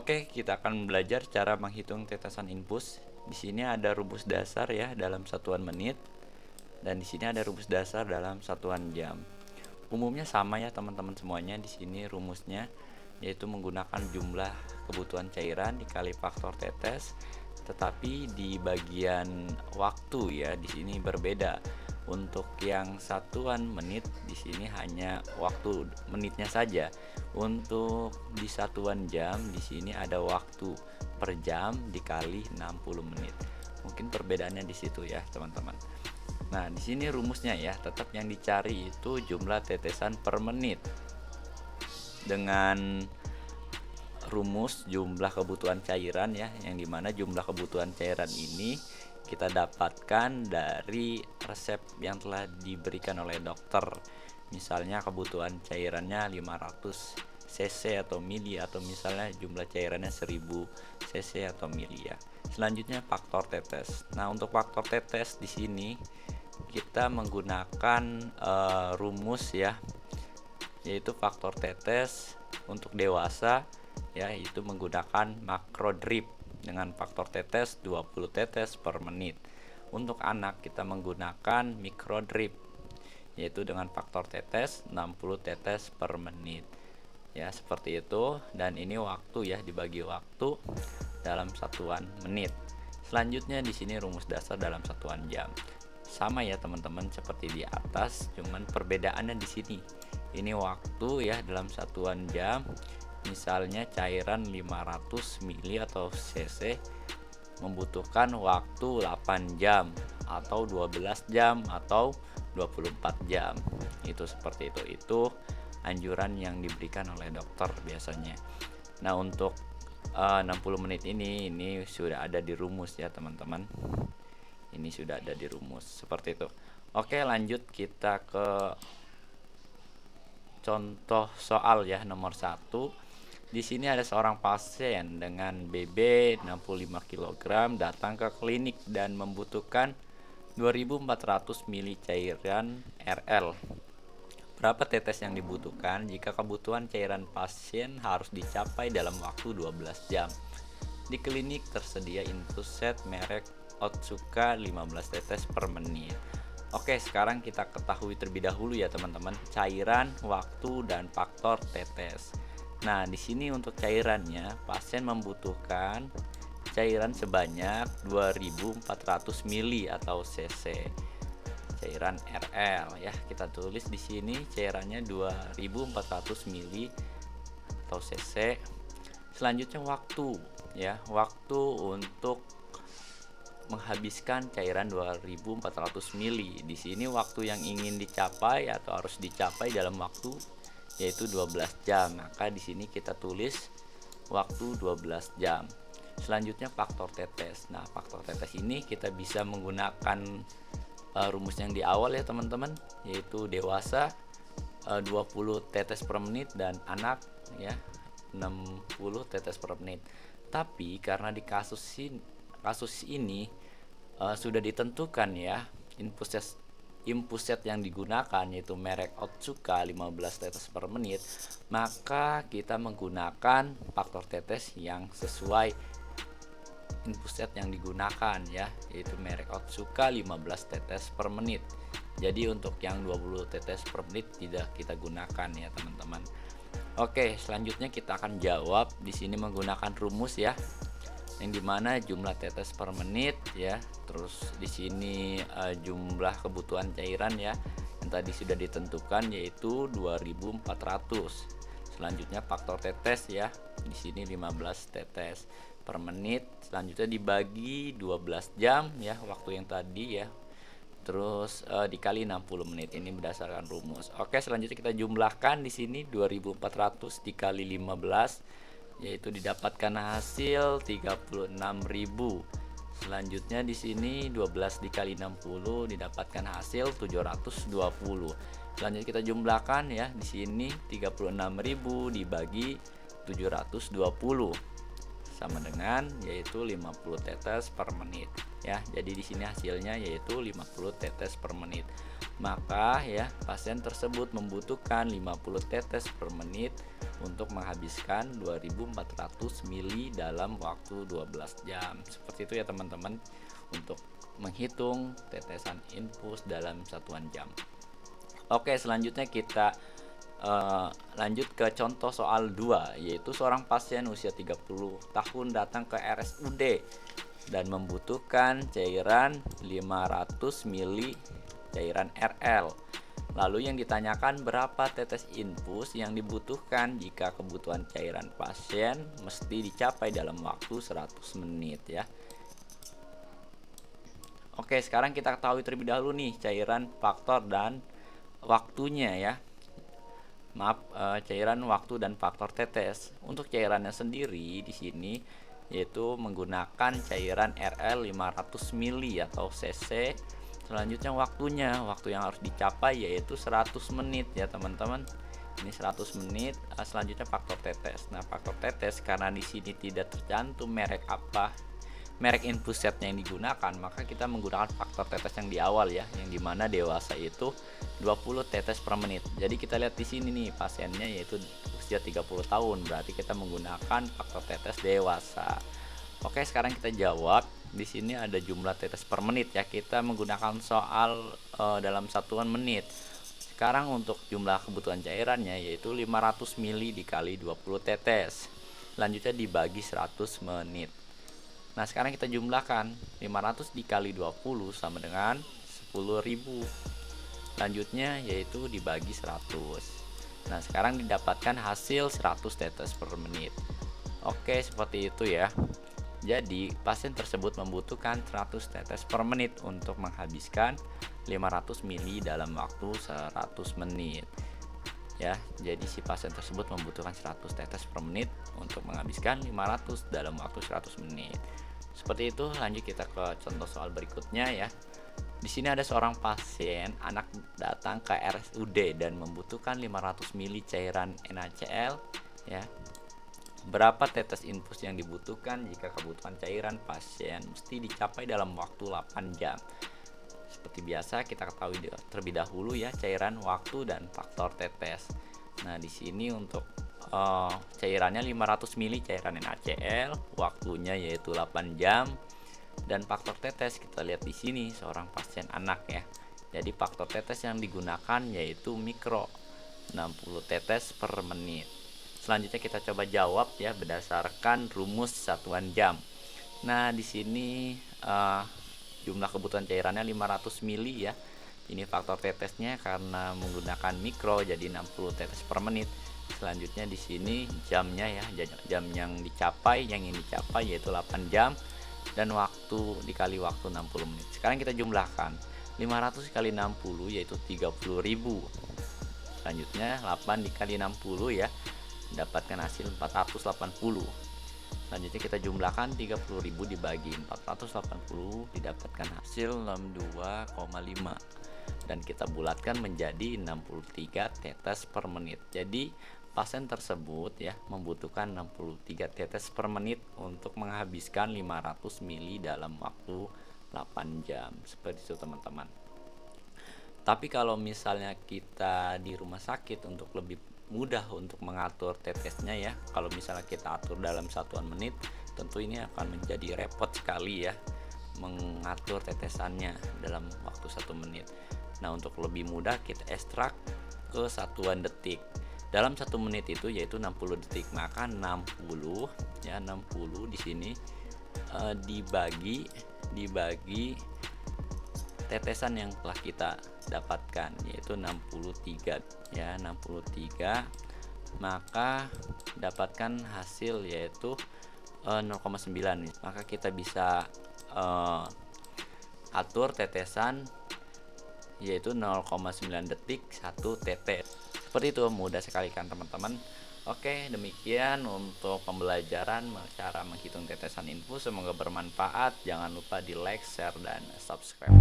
Oke, kita akan belajar cara menghitung tetesan infus. Di sini ada rumus dasar ya dalam satuan menit, dan di sini ada rumus dasar dalam satuan jam. Umumnya sama ya teman-teman semuanya. Di sini rumusnya yaitu menggunakan jumlah kebutuhan cairan dikali faktor tetes, tetapi di bagian waktu ya di sini berbeda. Untuk yang satuan menit di sini hanya waktu menitnya saja. Untuk di satuan jam di sini ada waktu per jam dikali 60 menit. Mungkin perbedaannya di situ ya, teman-teman. Nah, di sini rumusnya ya, tetap yang dicari itu jumlah tetesan per menit. Dengan rumus jumlah kebutuhan cairan ya, yang dimana jumlah kebutuhan cairan ini kita dapatkan dari resep yang telah diberikan oleh dokter. Misalnya kebutuhan cairannya 500 cc atau mili, atau misalnya jumlah cairannya 1000 cc atau mili ya. Selanjutnya faktor tetes. Nah, untuk faktor tetes di sini kita menggunakan rumus ya, yaitu faktor tetes untuk dewasa ya, itu menggunakan makro drip dengan faktor tetes 20 tetes per menit. Untuk anak kita menggunakan mikro drip, yaitu dengan faktor tetes 60 tetes per menit. Ya, seperti itu. Dan ini waktu ya, dibagi waktu dalam satuan menit. Selanjutnya di sini rumus dasar dalam satuan jam. Sama ya teman-teman seperti di atas, cuman perbedaannya di sini. Ini waktu ya dalam satuan jam. Misalnya cairan 500 mili atau cc membutuhkan waktu 8 jam atau 12 jam atau 24 jam. Itu seperti itu. Itu anjuran yang diberikan oleh dokter biasanya. Nah, untuk 60 menit ini sudah ada di rumus ya teman-teman. Ini sudah ada di rumus seperti itu. Oke, lanjut kita ke contoh soal ya, nomor 1. Di sini ada seorang pasien dengan BB 65 kg datang ke klinik dan membutuhkan 2400 ml cairan RL. Berapa tetes yang dibutuhkan jika kebutuhan cairan pasien harus dicapai dalam waktu 12 jam? Di klinik tersedia infuset merek Otsuka 15 tetes per menit. Oke, sekarang kita ketahui terlebih dahulu ya teman-teman, cairan, waktu, dan faktor tetes. Nah, di sini untuk cairannya, pasien membutuhkan cairan sebanyak 2400 mili atau cc. Cairan RL ya, kita tulis di sini cairannya 2400 mili atau cc. Selanjutnya waktu ya, waktu untuk menghabiskan cairan 2400 mili. Di sini waktu yang ingin dicapai atau harus dicapai dalam waktu yaitu 12 jam. Maka di sini kita tulis waktu 12 jam. Selanjutnya faktor tetes. Nah, faktor tetes ini kita bisa menggunakan rumus yang di awal ya teman-teman, yaitu dewasa 20 tetes per menit dan anak ya 60 tetes per menit. Tapi karena di kasus ini sudah ditentukan ya infuset yang digunakan yaitu merek Otsuka 15 tetes per menit, maka kita menggunakan faktor tetes yang sesuai infuset yang digunakan ya, yaitu merek Otsuka 15 tetes per menit. Jadi untuk yang 20 tetes per menit tidak kita gunakan ya teman-teman. Oke, selanjutnya kita akan jawab di sini menggunakan rumus ya, yang dimana jumlah tetes per menit ya, terus di sini jumlah kebutuhan cairan ya yang tadi sudah ditentukan yaitu 2400. Selanjutnya faktor tetes ya, di sini 15 tetes per menit. Selanjutnya dibagi 12 jam ya, waktu yang tadi ya, terus dikali 60 menit. Ini berdasarkan rumus. Oke, selanjutnya kita jumlahkan di sini 2400 dikali 15, yaitu didapatkan hasil 36.000. Selanjutnya di sini 12 dikali 60 didapatkan hasil 720. Selanjutnya kita jumlahkan ya, di sini 36.000 dibagi 720 sama dengan yaitu 50 tetes per menit. ya. Jadi di sini hasilnya yaitu 50 tetes per menit. Maka ya, pasien tersebut membutuhkan 50 tetes per menit untuk menghabiskan 2400 mili dalam waktu 12 jam. Seperti itu ya teman-teman, untuk menghitung tetesan infus dalam satuan jam. Oke, selanjutnya kita lanjut ke contoh soal 2, yaitu seorang pasien usia 30 tahun datang ke RSUD dan membutuhkan cairan 500 mili cairan RL. Lalu yang ditanyakan berapa tetes infus yang dibutuhkan jika kebutuhan cairan pasien mesti dicapai dalam waktu 100 menit ya. Oke, sekarang kita ketahui terlebih dahulu nih cairan, faktor, dan waktunya ya. Cairan, waktu, dan faktor tetes. Untuk cairannya sendiri di sini yaitu menggunakan cairan RL 500 mili atau cc. Selanjutnya waktunya, waktu yang harus dicapai yaitu 100 menit ya teman-teman. Ini 100 menit. Selanjutnya faktor tetes. Nah, faktor tetes karena di sini tidak tercantum merek infus setnya yang digunakan, maka kita menggunakan faktor tetes yang di awal ya, yang dimana dewasa itu 20 tetes per menit. Jadi kita lihat di sini nih pasiennya yaitu usia 30 tahun, berarti kita menggunakan faktor tetes dewasa. Oke, sekarang kita jawab. Di sini ada jumlah tetes per menit ya, kita menggunakan soal dalam satuan menit. Sekarang untuk jumlah kebutuhan cairannya yaitu 500 mili dikali 20 tetes, selanjutnya dibagi 100 menit. Nah, sekarang kita jumlahkan 500 dikali 20 sama dengan 10.000. Selanjutnya yaitu dibagi 100. Nah, sekarang didapatkan hasil 100 tetes per menit. Oke, seperti itu ya. Jadi, pasien tersebut membutuhkan 100 tetes per menit untuk menghabiskan 500 mili dalam waktu 100 menit. Ya, jadi si pasien tersebut membutuhkan 100 tetes per menit untuk menghabiskan 500 dalam waktu 100 menit. Seperti itu. Lanjut kita ke contoh soal berikutnya ya. Di sini ada seorang pasien anak datang ke RSUD dan membutuhkan 500 mili cairan NaCl ya. Berapa tetes infus yang dibutuhkan jika kebutuhan cairan pasien mesti dicapai dalam waktu 8 jam? Seperti biasa kita ketahui terlebih dahulu ya cairan, waktu, dan faktor tetes. Nah, di sini untuk cairannya 500 mili cairan NaCl, waktunya yaitu 8 jam, dan faktor tetes kita lihat di sini seorang pasien anak ya. Jadi faktor tetes yang digunakan yaitu mikro, 60 tetes per menit. Selanjutnya kita coba jawab ya berdasarkan rumus satuan jam. Nah, di sini jumlah kebutuhan cairannya 500 mili ya. Ini faktor tetesnya karena menggunakan mikro jadi 60 tetes per menit. Selanjutnya di sini jamnya ya, jam yang ingin dicapai yaitu 8 jam, dan waktu dikali waktu 60 menit. Sekarang kita jumlahkan 500 kali 60 yaitu 30.000. Selanjutnya 8 dikali 60 ya, mendapatkan hasil 480. Selanjutnya kita jumlahkan 30.000 dibagi 480, didapatkan hasil 62,5, dan kita bulatkan menjadi 63 tetes per menit. Jadi pasien tersebut ya membutuhkan 63 tetes per menit untuk menghabiskan 500 mili dalam waktu 8 jam. Seperti itu teman-teman. Tapi kalau misalnya kita di rumah sakit, untuk lebih mudah untuk mengatur tetesnya ya, kalau misalnya kita atur dalam satuan menit, tentu ini akan menjadi repot sekali ya mengatur tetesannya dalam waktu 1 menit. Nah, untuk lebih mudah kita ekstrak ke satuan detik. Dalam 1 menit itu yaitu 60 detik, maka 60 ya, 60 di sini dibagi tetesan yang telah kita dapatkan yaitu 63 ya, 63, maka dapatkan hasil yaitu 0,9. Maka kita bisa atur tetesan yaitu 0,9 detik 1 tetes. Seperti itu, mudah sekali kan teman-teman. Oke, demikian untuk pembelajaran cara menghitung tetesan infus. Semoga bermanfaat. Jangan lupa di like, share, dan subscribe.